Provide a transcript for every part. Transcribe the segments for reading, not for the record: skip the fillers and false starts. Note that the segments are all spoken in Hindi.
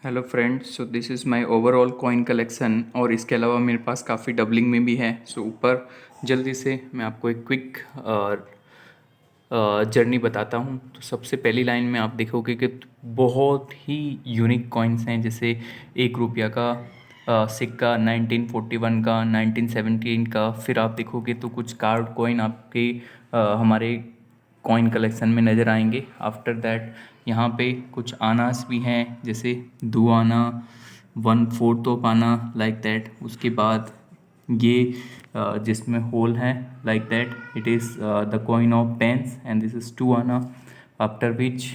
Hello friends, so this is my overall coin collection और इसके अलावा मेरे पास काफ़ी डबलिंग में भी है। सो ऊपर जल्दी से मैं आपको एक क्विक जर्नी बताता हूँ। तो सबसे पहली लाइन में आप देखोगे कि बहुत ही यूनिक कॉइन्स हैं, जैसे ₹1 का सिक्का 1941 का, 1917 का। फिर आप देखोगे तो कुछ कार्ड कॉइन आपके हमारे कॉइन कलेक्शन में नज़र आएंगे। आफ्टर दैट यहाँ पे कुछ आनास भी हैं, जैसे 2 आना, 1/4 ऑफ आना, लाइक दैट। उसके बाद ये जिसमें होल है, like that, it is the coin of pence and this is 2 anna. After which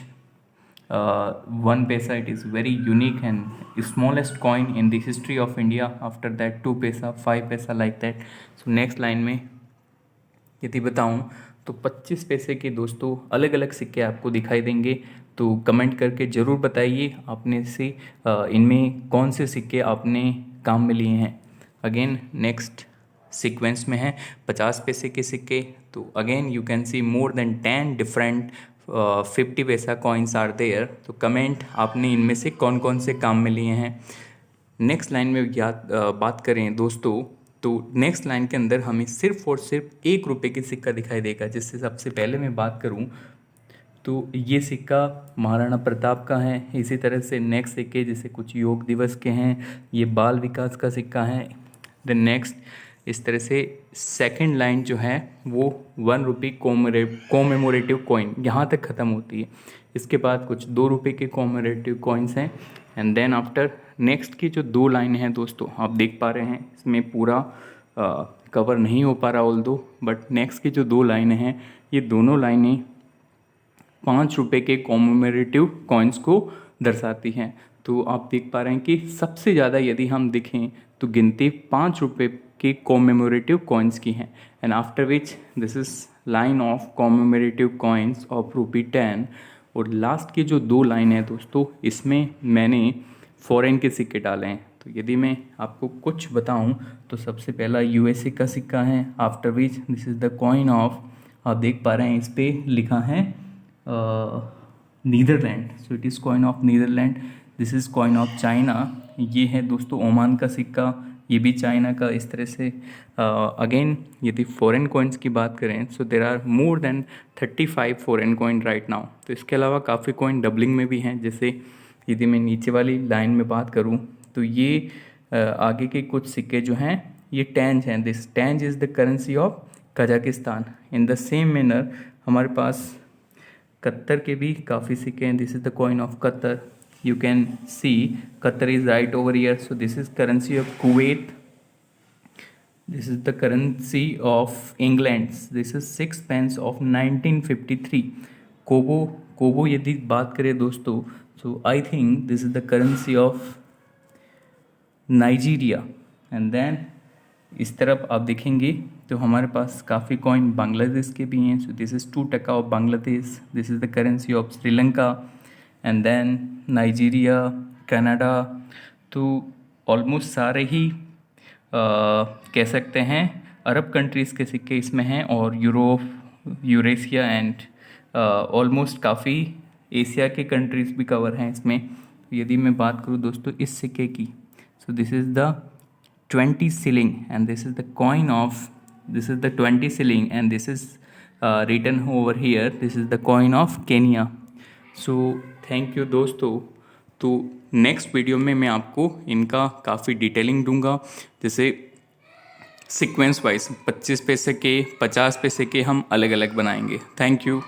1 पैसा, it is very unique and smallest coin in the history of India. After that 2 पैसा, 5 पैसा, like that. So next line में यदि बताऊं तो 25 पैसे के दोस्तों अलग अलग सिक्के आपको दिखाई देंगे। तो कमेंट करके ज़रूर बताइए आपने से इनमें कौन से सिक्के आपने काम में लिए हैं। अगेन नेक्स्ट सीक्वेंस में है 50 पैसे के सिक्के। तो again you can see more than 10 different 50 पैसा कॉइन्स आर देयर। तो कमेंट आपने इनमें से कौन कौन से काम में लिए हैं। नेक्स्ट लाइन में बात करें दोस्तों, तो नेक्स्ट लाइन के अंदर हमें सिर्फ और सिर्फ ₹1 की सिक्का दिखाई देगा। जिससे सबसे पहले मैं बात करूं तो ये सिक्का महाराणा प्रताप का है। इसी तरह से नेक्स्ट सिक्के जैसे कुछ योग दिवस के हैं, ये बाल विकास का सिक्का है। देन नेक्स्ट इस तरह से सेकंड लाइन जो है वो ₹1 कॉमेमोरेटिव कॉइन यहाँ तक ख़त्म होती है। इसके बाद कुछ ₹2 के कॉमेमोरेटिव कॉइन्स हैं। एंड देन आफ्टर नेक्स्ट की जो 2 लाइन हैं दोस्तों, आप देख पा रहे हैं इसमें पूरा कवर नहीं हो पा रहा ऑल दो, बट नेक्स्ट की जो 2 लाइनें हैं ये दोनों लाइनें ₹5 के कॉमेमोरेटिव कॉइन्स को दर्शाती हैं। तो आप देख पा रहे हैं कि सबसे ज़्यादा यदि हम देखें तो गिनती ₹5 के कॉमेमोरेटिव कॉइन्स की हैं। And after which this is line of commemorative coins of ₹10। और लास्ट की जो 2 लाइन है दोस्तों, इसमें मैंने फॉरेन के सिक्के डाले हैं। तो यदि मैं आपको कुछ बताऊं तो सबसे पहला यूएसए का सिक्का है। After which this is the coin of, आप देख पा रहे हैं इस पर लिखा है Netherland. So it is coin of Netherland. This is coin of China. ये है दोस्तों ओमान का सिक्का, ये भी चाइना का। इस तरह से अगेन यदि फॉरेन कॉइन्स की बात करें so there are more than 35 foreign coin right now. तो इसके अलावा काफ़ी कॉइन डबलिंग में भी हैं। जैसे यदि मैं नीचे वाली लाइन में बात करूं तो ये आगे के कुछ सिक्के जो हैं ये टैंज हैं। This tenge is the currency of Kazakhstan. In the same manner हमारे पास कतर के भी काफ़ी सिक्के हैं। This is the coin of Qatar. You can see Qatar is right over here. So this is currency of Kuwait. This is the currency of England. This is 6 pence of 1953. कोबो यदि बात करें दोस्तों, so I think this is the currency of Nigeria. And then इस तरफ आप देखेंगे तो हमारे पास काफ़ी कॉइन बांग्लादेश के भी हैं। So this is ₹2 of Bangladesh. This is the currency of Sri Lanka and then Nigeria, Canada. तो ऑलमोस्ट सारे ही कह सकते हैं अरब कंट्रीज़ के सिक्के इसमें हैं, और यूरोप, यूरेशिया एंड ऑलमोस्ट काफ़ी एशिया के कंट्रीज़ भी कवर हैं इसमें। यदि मैं बात करूँ दोस्तों इस सिक्के की, सो this is the 20 shilling and this is the coin of, this is the 20 shilling and this is written over here, this is the coin of Kenya. So thank you दोस्तों। तो नेक्स्ट वीडियो में मैं आपको इनका काफ़ी डिटेलिंग दूंगा, जैसे सीक्वेंस वाइज 25 पैसे के, 50 पैसे के हम अलग अलग बनाएंगे। Thank you.